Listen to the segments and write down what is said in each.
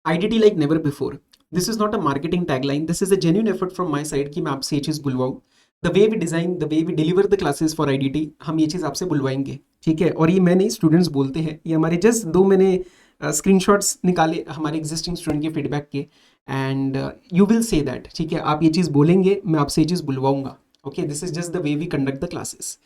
IDT like never before. This is not a marketing tagline, this is a genuine effort from my side कि मैं आपसे ये चीज़ बुलवाऊँ। The way we design, the way we deliver the classes for IDT, हम ये चीज़ आपसे बुलवाएंगे, ठीक है। और ये मैंने स्टूडेंट्स बोलते हैं, ये हमारे जस्ट दो मैंने स्क्रीनशॉट्स निकाले हमारे एग्जिस्टिंग स्टूडेंट के फीडबैक के, and you will say that, ठीक है, आप ये चीज़ बोलेंगे, मैं आपसे ये चीज़ बुलवाऊंगा। Okay, this is just the way we conduct the classes.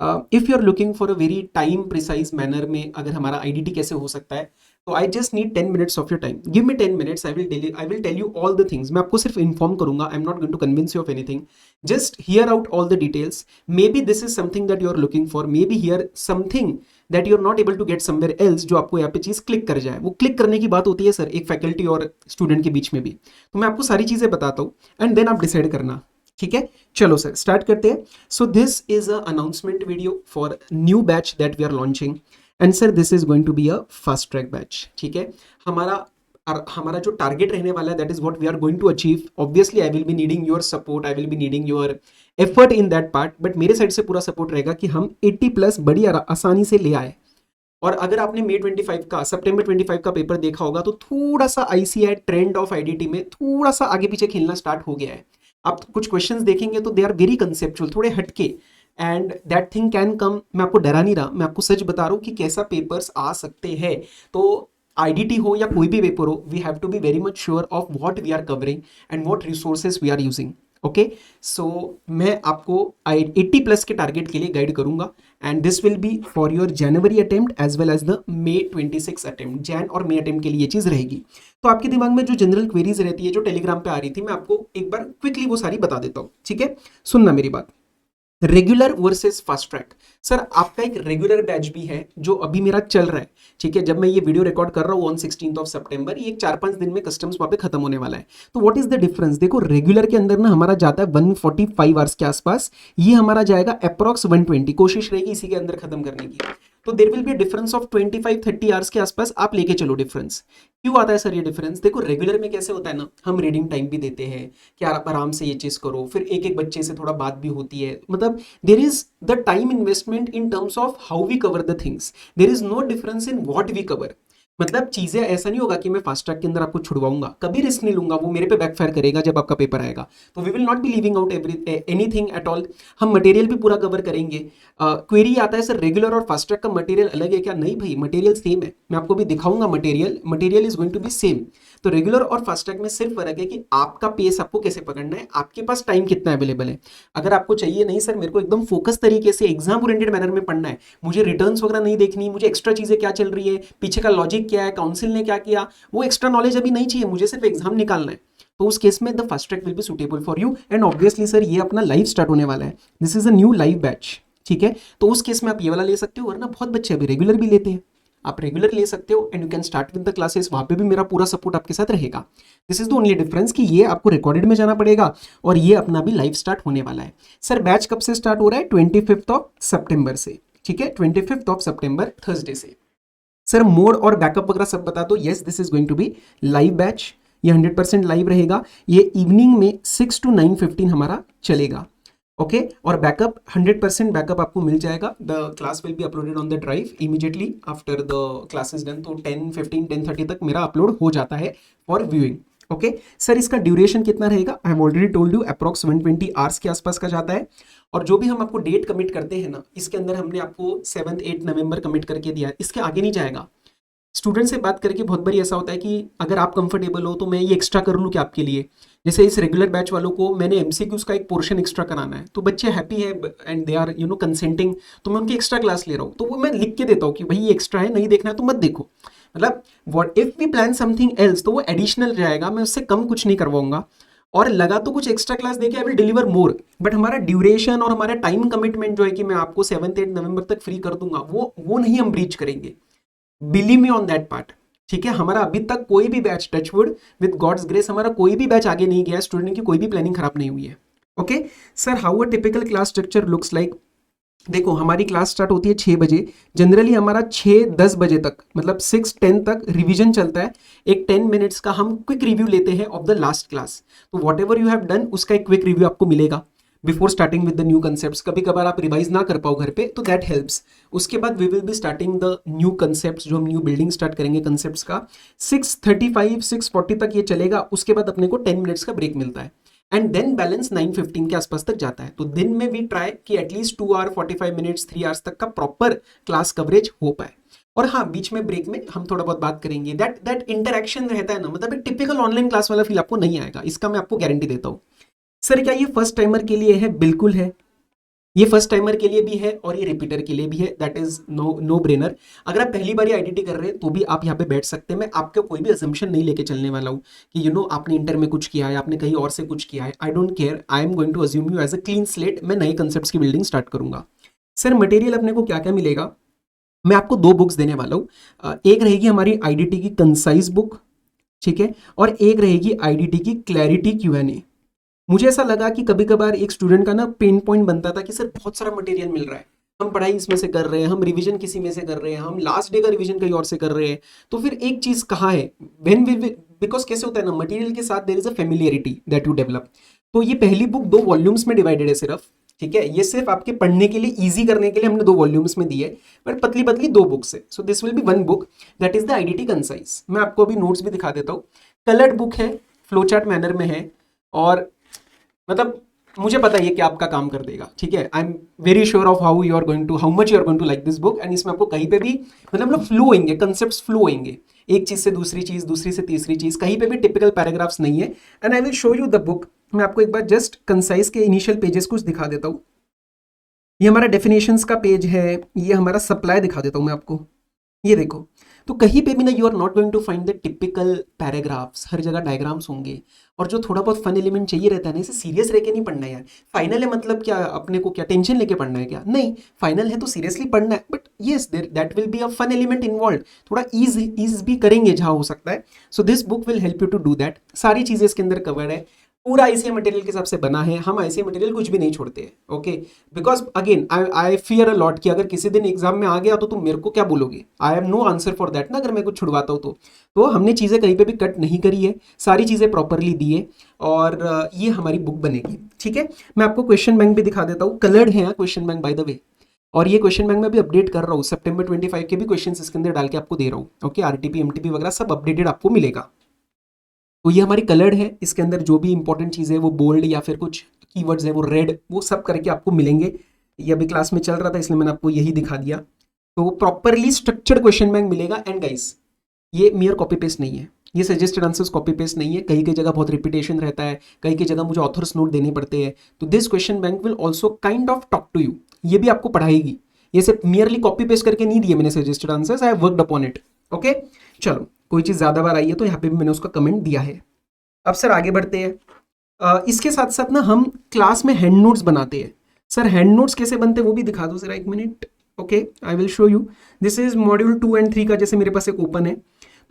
If you are looking for a very time precise manner में अगर हमारा आईडीटी कैसे हो सकता है, तो I just need 10 minutes of your time. Give me 10 minutes, I will tell you all the things. मैं आपको सिर्फ इन्फॉर्म करूंगा, I am not going to convince you of anything. Just hear out all the details. Maybe this is something that you are looking for, maybe here something that you are not able to get somewhere else, जो आपको यहाँ पे चीज़ click कर जाए। वो click करने की बात होती है सर एक फैकल्टी और स्टूडेंट के बीच में भी। तो मैं आपको सारी चीज़ें बताता हूँ एंड देन आप डिसाइड करना, ठीक है। चलो सर स्टार्ट करते हैं। So this is a announcement video for new batch that we are launching, and sir this is going to be a fast track batch, ठीक है। हमारा हमारा जो टारगेट रहने वाला है, that is what we are going to achieve. Obviously I will be needing your support, I will be needing your effort in that part, but मेरे side से पूरा सपोर्ट रहेगा कि हम 80+ बड़ी आसानी से ले आए। और अगर आपने मई 25 का, सितंबर 25 का पेपर देखा होगा, तो थोड़ा सा आईसीआई ट्रेंड ऑफ आईडीटी में थोड़ा सा आगे पीछे खेलना स्टार्ट हो गया है। आप कुछ क्वेश्चंस देखेंगे तो दे आर वेरी कंसेप्चुअल, थोड़े हटके, and that thing can come. मैं आपको डरा नहीं रहा, मैं आपको सच बता रहा हूँ कि कैसा पेपर्स आ सकते हैं। तो आईडीटी हो या कोई भी पेपर हो, we have to be very much sure of what we are covering and what resources we are using. Okay, so मैं आपको 80+ के टारगेट के लिए गाइड करूंगा, and this will be for your January attempt as well as the May 26 attempt. Jan और May attempt के लिए ये चीज़ रहेगी। तो आपके दिमाग में जो जनरल क्वेरीज रहती है, जो टेलीग्राम पे आ रही थी, मैं आपको एक बार क्विकली वो सारी बता देता हूँ, ठीक है। सुनना मेरी बात। Regular versus fast track. Sir आपका एक रेगुलर बैच भी है जो अभी मेरा चल रहा है, ठीक है। जब मैं ये वीडियो रिकॉर्ड कर रहा हूँ ऑन 16 सितंबर, ये एक 4-5 दिन में कस्टम्स वहाँ पे खत्म होने वाला है। तो व्हाट इज द डिफरेंस? देखो रेगुलर के अंदर ना हमारा जाता है 145 आवर्स के आसपास, ये हमारा जाएगा अप्रॉक्स 120, कोशिश रहेगी इसी के अंदर खत्म करने की। तो there will be difference of 25-30 hours के आसपास, आप लेके चलो डिफरेंस। क्यों आता है सर ये डिफरेंस? देखो रेगुलर में कैसे होता है ना, हम रीडिंग टाइम भी देते हैं कि आप आराम से ये चीज़ करो, फिर एक एक बच्चे से थोड़ा बात भी होती है, मतलब there is the time investment in terms of how we cover the things. There is no difference in what we cover. मतलब चीजें ऐसा नहीं होगा कि मैं फास्ट ट्रैक के अंदर आपको छुड़वाऊंगा, कभी रिस्क नहीं लूंगा, वो मेरे पे बैकफायर करेगा जब आपका पेपर आएगा। तो we will not be leaving out anything at all. हम मटेरियल भी पूरा कवर करेंगे। क्वेरी आता है सर रेगुलर और फास्ट ट्रैक का मटेरियल अलग है क्या? नहीं भाई, मटेरियल सेम है, मैं आपको भी दिखाऊंगा material is going to be same. तो रेगुलर और फास्ट ट्रैक में सिर्फ फर्क है कि आपका पेस आपको कैसे पकड़ना है, आपके पास टाइम कितना अवेलेबल है। अगर आपको चाहिए नहीं सर मेरे को एकदम फोकस तरीके से एग्जाम ओरिएंटेड मैनर में पढ़ना है, मुझे रिटर्न्स वगैरह नहीं देखनी, मुझे एक्स्ट्रा चीजें क्या चल रही है, पीछे का लॉजिक क्या है, काउंसिल ने क्या किया, वो एक्स्ट्रा नॉलेज अभी नहीं चाहिए, मुझे सिर्फ एग्जाम निकालना है, तो उस केस में the fast track will be suitable for you. And obviously sir ये अपना लाइव स्टार्ट होने वाला है, this is a new live batch, ठीक है। तो उस केस में आप ये वाला ले सकते हो, वरना बहुत बच्चे अभी रेगुलर भी लेते हैं, आप रेगुलर ले सकते हो and you can start with the classes, वहां पे भी मेरा पूरा सपोर्ट आपके साथ रहेगा। This is the only difference कि ये आपको रिकॉर्डेड में जाना पड़ेगा और ये अपना भी लाइव स्टार्ट होने वाला है। सर बैच कब से स्टार्ट हो रहा है? 25 सितंबर से, ठीक है, 25 सितंबर थर्सडे से। सर मोड और बैकअप वगैरह सब बता दो। Yes this is going to be live batch, ये 100% लाइव रहेगा, ये इवनिंग में 6 to 9:15 हमारा चलेगा। ओके और बैकअप 100% बैकअप आपको मिल जाएगा। The class will be uploaded on the drive immediately after the class is done. तो 10:15-10:30 तक मेरा अपलोड हो जाता है फॉर व्यूइंग। ओके सर इसका ड्यूरेशन कितना रहेगा? I have already told you, approx 120 hours के आसपास का जाता है। और जो भी हम आपको डेट कमिट करते हैं ना, इसके अंदर हमने आपको 7-8 नवंबर कमिट करके दिया है, इसके आगे नहीं जाएगा। स्टूडेंट से बात करके बहुत बारी ऐसा होता है कि अगर आप कंफर्टेबल हो तो मैं ये एक्स्ट्रा कर लूँ क्या आपके लिए। जैसे इस रेगुलर बैच वालों को मैंने एमसीक्यूज का एक पोर्शन एक्स्ट्रा कराना है, तो बच्चे हैप्पी है एंड दे आर कंसेंटिंग, तो मैं उनकी एक्स्ट्रा क्लास ले रहा हूँ, तो वो मैं लिख के देता हूँ कि भाई ये एक्स्ट्रा है, नहीं देखना है तो मत देखो। मतलब what if we plan something else, तो वो एडिशनल जाएगा, मैं उससे कम कुछ नहीं करवाऊंगा। और लगा तो कुछ एक्स्ट्रा क्लास देके I will deliver more, but हमारा ड्यूरेशन और हमारा टाइम कमिटमेंट जो है कि मैं आपको 7-8 नवंबर तक फ्री कर दूंगा, वो नहीं हम ब्रीच करेंगे। Believe me on that part, ठीक है। हमारा अभी तक कोई भी batch, touchwood with God's grace, हमारा कोई भी बैच आगे नहीं गया, स्टूडेंट की कोई भी प्लानिंग खराब नहीं हुई है। Okay sir how a typical class structure looks like? देखो हमारी क्लास स्टार्ट होती है 6 बजे, जनरली हमारा 6-10 बजे तक, मतलब 6-10 तक रिवीजन चलता है। एक 10 मिनट्स का हम क्विक रिव्यू लेते हैं ऑफ द लास्ट क्लास, तो what ever you have done उसका एक क्विक रिव्यू आपको मिलेगा। Before starting with the new concepts. कभी कभार आप रिवाइज ना कर पाओ घर पे तो दैट हेल्प्स। उसके बाद we will be starting the new concepts, जो हम न्यू बिल्डिंग स्टार्ट करेंगे कंसेप्ट्स का। 6:35 6:40 तक ये चलेगा। उसके बाद अपने को 10 मिनट्स का ब्रेक मिलता है एंड देन बैलेंस 9:15 के आसपास तक जाता है। तो दिन में भी ट्राई कि एटलीस्ट 2 आवर 45 मिनट्स 3 आवर्स तक का प्रॉपर क्लास कवरेज हो पाए। और हाँ, बीच में ब्रेक में हम थोड़ा बहुत बात करेंगे। दैट इंटरेक्शन रहता है ना, मतलब एक टिपिकल ऑनलाइन क्लास वाला फील आपको नहीं आएगा, इसका मैं आपको गारंटी देता हूँ। सर क्या ये फर्स्ट टाइमर के लिए है? बिल्कुल है, ये फर्स्ट टाइमर के लिए भी है और ये रिपीटर के लिए भी है। That is no brainer. अगर आप पहली बार आईडीटी कर रहे हैं तो भी आप यहाँ पे बैठ सकते हैं। मैं आपका कोई भी अजम्पशन नहीं लेके चलने वाला हूँ कि आपने इंटर में कुछ किया है, आपने कहीं और से कुछ किया है। I don't care, I am going to assume you as a clean slate. मैं नए कंसेप्ट्स की बिल्डिंग स्टार्ट करूंगा। सर मटेरियल अपने को क्या क्या मिलेगा? मैं आपको 2 बुक्स देने वाला हूँ। एक रहेगी हमारी आईडीटी की कंसाइज बुक, ठीक है, और एक रहेगी आईडीटी की क्लैरिटी Q&A। मुझे ऐसा लगा कि कभी कभार एक स्टूडेंट का ना पेन पॉइंट बनता था कि सर बहुत सारा मटेरियल मिल रहा है, हम पढ़ाई इसमें से कर रहे हैं, हम रिवीजन किसी में से कर रहे हैं, हम लास्ट डे का रिवीजन कहीं और से कर रहे हैं, तो फिर एक चीज कहाँ है? व्हेन विल, बिकॉज कैसे होता है ना, मटेरियल के साथ there is a familiarity that you develop. तो ये पहली बुक 2 वॉल्यूम्स में डिवाइडेड है सिर्फ, ठीक है। ये सिर्फ आपके पढ़ने के लिए, इजी करने के लिए हमने 2 वॉल्यूम्स में दी है, बट पतली पतली 2 बुक्स है। So this will B 1 book that is the IDT concise. मैं आपको अभी नोट्स भी दिखा देता हूँ। कलर्ड बुक है, फ्लो चार्ट मैनर में है, और मतलब मुझे पता है ये कि आपका काम कर देगा, ठीक है। I am very sure of how much you are going to like this book. And इसमें आपको कहीं पे भी मतलब फ्लो होंगे, कंसेप्ट्स फ्लो होंगे, एक चीज से दूसरी चीज, दूसरी से तीसरी चीज, कहीं पे भी टिपिकल पैराग्राफ्स नहीं है। And I will show you the book. मैं आपको एक बार जस्ट कंसाइज के इनिशियल पेजेस कुछ दिखा देता हूँ। ये हमारा डेफिनेशंस का पेज है, ये हमारा सप्लाई दिखा देता हूँ मैं आपको। ये देखो, तो कहीं पे भी ना you are not going to find the typical paragraphs, हर जगह डायग्राम्स होंगे। और जो थोड़ा बहुत फन एलिमेंट चाहिए रहता है ना, इसे सीरियस रह के नहीं पढ़ना है यार। फाइनल है मतलब क्या, अपने को क्या टेंशन लेके पढ़ना है क्या? नहीं, फाइनल है तो सीरियसली पढ़ना है, but yes there that will be a fun element involve. थोड़ा ईज भी करेंगे जहाँ हो सकता है। So this book will help you to do that. सारी चीजें इसके अंदर कवर है, पूरा आईसीए मटेरियल के हिसाब से बना है। हम आईसीए मटेरियल कुछ भी नहीं छोड़ते हैं, okay. Because again I fear a lot कि अगर किसी दिन एग्जाम में आ गया तो तुम मेरे को क्या बोलोगे? I have no answer for that ना, अगर मैं कुछ छुड़वाता हूँ तो हमने चीज़ें कहीं पे भी कट नहीं करी है, सारी चीज़ें प्रॉपरली दी है, और ये हमारी बुक बनेगी, ठीक है। मैं आपको क्वेश्चन बैंक भी दिखा देता हूँ। कलर्ड है question bank by the way, और ये क्वेश्चन बैंक में भी अपडेट कर रहा हूँ। September 25 के भी क्वेश्चन इसके अंदर डाल के आपको दे रहा हूँ, ओके। आरटीपी एमटीपी वगैरह सब अपडेटेड आपको मिलेगा। तो ये हमारी कलर्ड है, इसके अंदर जो भी इंपॉर्टेंट चीज़ है वो बोल्ड या फिर कुछ कीवर्ड्स है वो रेड, वो सब करके आपको मिलेंगे। ये अभी क्लास में चल रहा था इसलिए मैंने आपको यही दिखा दिया। तो प्रॉपरली स्ट्रक्चर्ड क्वेश्चन बैंक मिलेगा। एंड गाइस, ये मियर कॉपी पेस्ट नहीं है, ये सजेस्टेड आंसर्स कॉपी पेस्ट नहीं है। कई कई जगह बहुत रिपीटेशन रहता है, कई कई जगह मुझे ऑथर्स नोट देने पड़ते हैं। तो this question bank will also kind of talk to you, ये भी आपको पढ़ाएगी। ये सिर्फ मियरली कॉपी पेस्ट करके नहीं दिए मैंने suggested answers, I have worked upon it, okay. चलो, कोई चीज़ ज़्यादा बार आई है तो यहाँ पे भी मैंने उसका कमेंट दिया है। अब सर आगे बढ़ते हैं। इसके साथ साथ ना हम क्लास में हैंड नोट्स बनाते हैं। सर हैंड नोट्स कैसे बनते हैं वो भी दिखा दो जरा, 1 minute, okay. I will show you. This is module 2 and 3 का, जैसे मेरे पास एक ओपन है।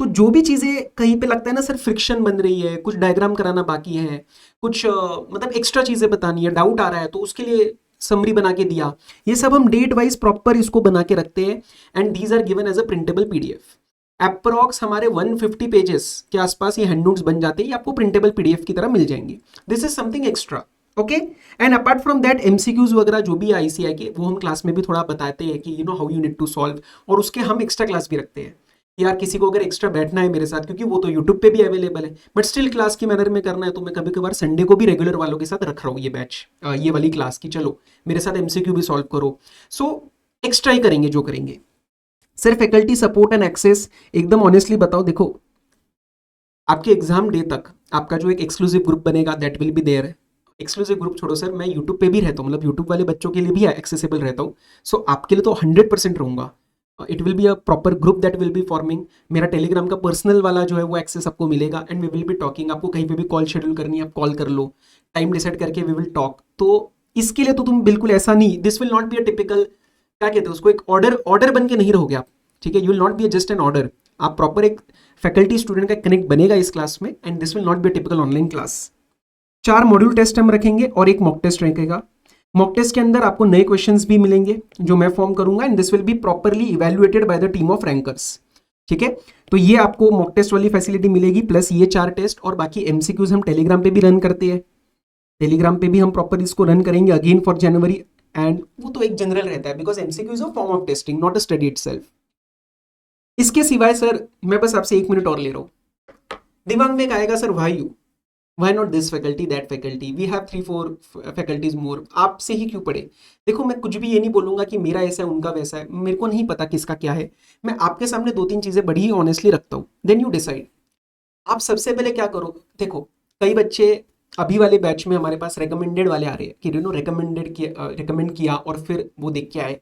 तो जो भी चीज़ें कहीं पे लगता है ना सर फ्रिक्शन बन रही है, कुछ डायग्राम कराना बाकी है, कुछ मतलब एक्स्ट्रा चीज़ें बतानी है, डाउट आ रहा है, तो उसके लिए समरी बना के दिया। ये सब हम डेट वाइज प्रॉपर इसको बना के रखते हैं। And these are given as a printable PDF. Approx हमारे 150 पेजेस के आसपास ये हैंड नोट्स बन जाते हैं, ये आपको प्रिंटेबल पीडीएफ की तरह मिल जाएंगे। This is something extra, okay. And apart from that MCQs वगैरह जो भी आईसीआई के, वो हम क्लास में भी थोड़ा बताते हैं कि how you need to solve. और उसके हम एक्स्ट्रा क्लास भी रखते हैं। यार किसी को अगर एक्स्ट्रा बैठना है मेरे साथ, क्योंकि वो तो यूट्यूब पे भी अवेलेबल है, बट स्टिल क्लास की मैनर में करना है, तो मैं कभी कभार संडे को भी रेगुलर वालों के साथ रख रहा हूँ ये बैच, ये वाली क्लास की, चलो मेरे साथ एमसीक्यू भी सॉल्व करो। सो एक्स्ट्रा ही करेंगे जो करेंगे। Sir faculty support and access, एकदम ऑनेस्टली बताओ, देखो आपके एग्जाम डे तक आपका जो एक एक्सक्लूसिव ग्रुप बनेगा that will be there. Exclusive group छोड़ो सर, मैं यूट्यूब पे भी रहता हूँ, मतलब यूट्यूब वाले बच्चों के लिए भी एक्सेसिबल रहता हूँ। सो आपके लिए तो 100% रहूँगा। It will be a proper group that will be forming. मेरा टेलीग्राम का पर्सनल वाला जो है वो एक्सेस आपको मिलेगा। And we will be talking, आपको कहीं पे भी कॉल शेड्यूल करनी है आप कॉल कर लो, टाइम डिसाइड करके वी विल टॉक। तो इसके लिए तो तुम बिल्कुल ऐसा नहीं, this will not be a typical, क्या कहते हैं उसको, एक ऑर्डर बन के नहीं रहोगे आप, ठीक है। You will not be just an order, आप प्रॉपर एक फैकल्टी स्टूडेंट का कनेक्ट बनेगा इस क्लास में। And this will not be typical online class. 4 module test हम रखेंगे और एक मॉक टेस्ट रहेगा। मॉक टेस्ट के अंदर आपको नए क्वेश्चंस भी मिलेंगे जो मैं फॉर्म करूंगा। And this will be properly evaluated by the team of rankers, ठीक है। तो ये आपको मॉक टेस्ट वाली फैसिलिटी मिलेगी, प्लस ये 4 टेस्ट, और बाकी एमसीक्यूज हम टेलीग्राम पे भी रन करते हैं। टेलीग्राम पे भी हम प्रॉपर इसको रन करेंगे अगेन फॉर जनवरी, एंड वो तो एक जनरल रहता है because MCQ is a form of testing not a study itself. इसके सिवाय सर मैं बस आपसे 1 मिनट और ले रहा हूँ, दिमाग में एक आएगा sir why not this faculty that faculty, we have 3-4 faculties more, आपसे ही क्यों पढ़े। देखो मैं कुछ भी ये नहीं बोलूंगा कि मेरा ऐसा है उनका वैसा है, मेरे को नहीं पता किसका क्या है, मैं आपके सामने 2-3 चीजें बड़ी ही ऑनेस्टली रखता हूँ, देन यू डिसाइड। आप सबसे पहले क्या करो, देखो कई बच्चे अभी वाले बैच में हमारे पास रेकमेंडेड वाले आ रहे हैं कि रेकमेंड किया और फिर वो देख के आए,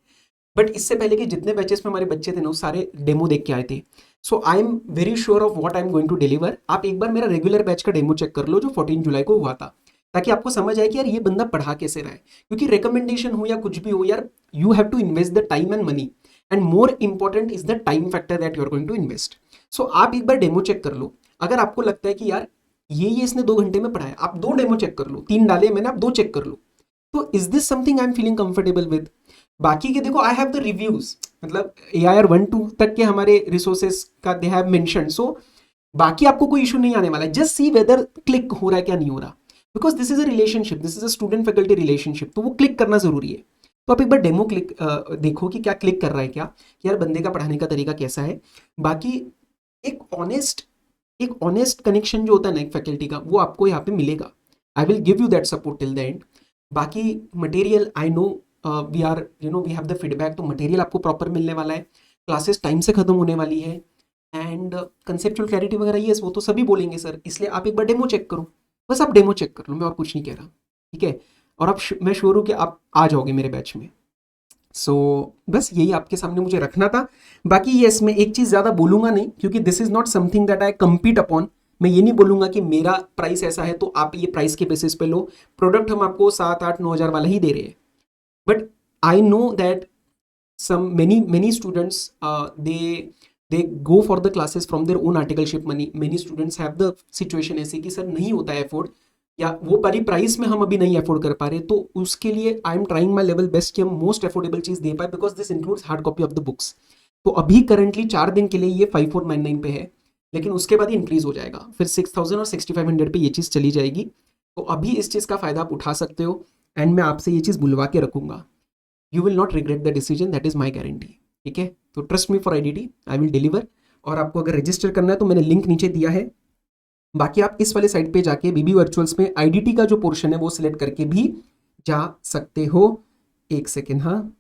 बट इससे पहले कि जितने बैचेस में हमारे बच्चे थे ना वो सारे डेमो देख के आए थे। So I am very sure of what I am going to deliver. आप एक बार मेरा रेगुलर बैच का डेमो चेक कर लो जो 14 जुलाई को हुआ था, ताकि आपको समझ आए कि यार ये बंदा पढ़ा कैसे रहा है। क्योंकि रिकमेंडेशन हो या कुछ भी हो यार, you have to invest the time and money, and more important is the time factor that you are going to invest. So आप एक बार डेमो चेक कर लो, अगर आपको लगता है कि यार ये इसने 2 घंटे में पढ़ाया, आप 2 डेमो चेक कर लो, 3 डाले मैंने, आप 2 चेक कर लो, तो is this something I am feeling comfortable with. बाकी के देखो आई हैव द रिव्यूज, मतलब AIR 1-2 तक के हमारे रिसोर्सेस का दे हैव मेंशन, सो बाकी आपको कोई इशू नहीं आने वाला है, जस्ट सी वेदर क्लिक हो रहा है क्या नहीं हो रहा, because this is a relationship, this is a student faculty relationship, तो वो क्लिक करना जरूरी है। तो आप एक बार डेमो क्लिक देखो कि क्या क्लिक कर रहा है, क्या कि यार बंदे का पढ़ाने का तरीका कैसा है। बाकी एक ऑनेस्ट कनेक्शन जो होता है ना एक फैकल्टी का, वो आपको यहाँ पे मिलेगा। I will give you that support till the end. बाकी material I know we are we have the feedback, तो मटेरियल आपको प्रॉपर मिलने वाला है, क्लासेस टाइम से खत्म होने वाली है, एंड कंसेप्चुअल क्लैरिटी वगैरह ये वो तो सभी बोलेंगे सर, इसलिए आप एक बार डेमो चेक करो, बस आप डेमो चेक कर लो, मैं और कुछ नहीं कह रहा, ठीक है। और आप मैं श्योर हूँ कि आप आ जाओगे मेरे बैच में। सो बस यही आपके सामने मुझे रखना था। बाकी यस, मैं एक चीज़ ज़्यादा बोलूंगा नहीं, क्योंकि this is not something that I compete upon. मैं ये नहीं बोलूंगा कि मेरा प्राइस ऐसा है तो आप ये प्राइस के बेसिस पे लो, प्रोडक्ट हम आपको 7-8-9 हज़ार वाला ही दे रहे हैं, but I know that some many students they go for the classes from their own articleship money. Many students have the situation ऐसे कि सर नहीं होता है अफोर्ड, या वो बड़ी प्राइस में हम अभी नहीं अफोर्ड कर पा रहे, तो उसके लिए I am trying my level best कि हम मोस्ट अफोर्डेबल चीज़ दे पाए, because this includes hard copy of the books. तो अभी करंटली 4 दिन के लिए ये 5499 पे है, लेकिन उसके बाद ही इंक्रीज हो जाएगा, फिर 6000 और 6500 पे ये चीज़ चली जाएगी। तो अभी इस चीज़ का फ़ायदा आप उठा सकते हो, एंड मैं आपसे ये चीज़ बुलवा के रखूंगा। You will not regret the decision, that is my guarantee, ठीक है। तो trust me for IDT, I will deliver. और आपको अगर रजिस्टर करना है तो मैंने लिंक नीचे दिया है। बाकी आप इस वाले साइट पे जाके BB वर्चुअल्स में IDT का जो पोर्शन है वो सिलेक्ट करके भी जा सकते हो। एक सेकेंड, हाँ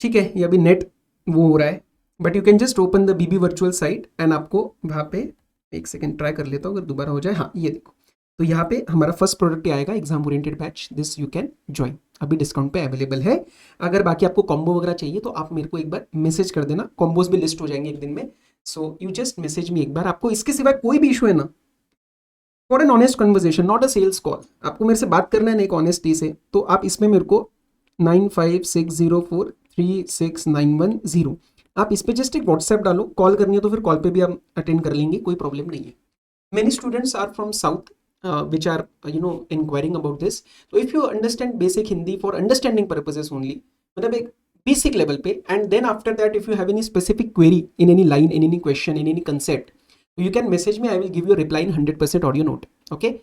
ठीक है, ये अभी नेट वो हो रहा है, but you can just open the BB virtual site and आपको वहाँ पे, एक सेकेंड ट्राई कर लेता हूँ अगर दोबारा हो जाए, हाँ ये देखो, तो यहाँ पे हमारा फर्स्ट प्रोडक्ट आएगा exam oriented batch, this you can join, अभी डिस्काउंट पे अवेलेबल है। अगर बाकी आपको कॉम्बो वगैरह चाहिए तो आप मेरे को एक बार मैसेज कर देना, कॉम्बोज भी लिस्ट हो जाएंगे एक दिन में, so you just message me एक बार। आपको इसके सिवाय कोई भी इशू है ना, for an honest conversation not a sales call, आपको मेरे से बात करना है ना एक ऑनेस्टी से, तो आप इसमें मेरे को 9560436910, आप इस पर जस्ट एक व्हाट्सएप डालो, कॉल करनी है तो फिर कॉल पे भी हम अटेंड कर लेंगे, कोई प्रॉब्लम नहीं है। Many students are from south which are inquiring about this, so if you understand basic Hindi for understanding purposes only, मतलब एक basic level पे, and then after that if you have any specific query in any line, in any question, in any concept, you can message me, I will give you a reply in 100% audio note, okay.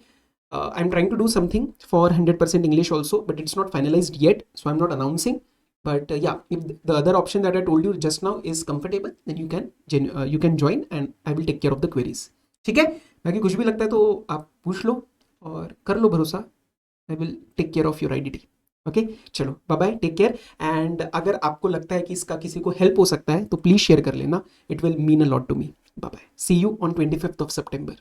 I'm trying to do something for 100% English also, but it's not finalized yet, so I'm not announcing, but yeah, if the other option that I told you just now is comfortable, then you can join and I will take care of the queries, ठीक है। बाकी कुछ भी लगता है तो आप पूछ लो और कर लो भरोसा, I will take care of your IDT, okay. चलो bye bye, take care, and अगर आपको लगता है कि इसका किसी को हेल्प हो सकता है तो प्लीज़ शेयर कर लेना, it will mean a lot to me. Bye bye, see you on 25th of September।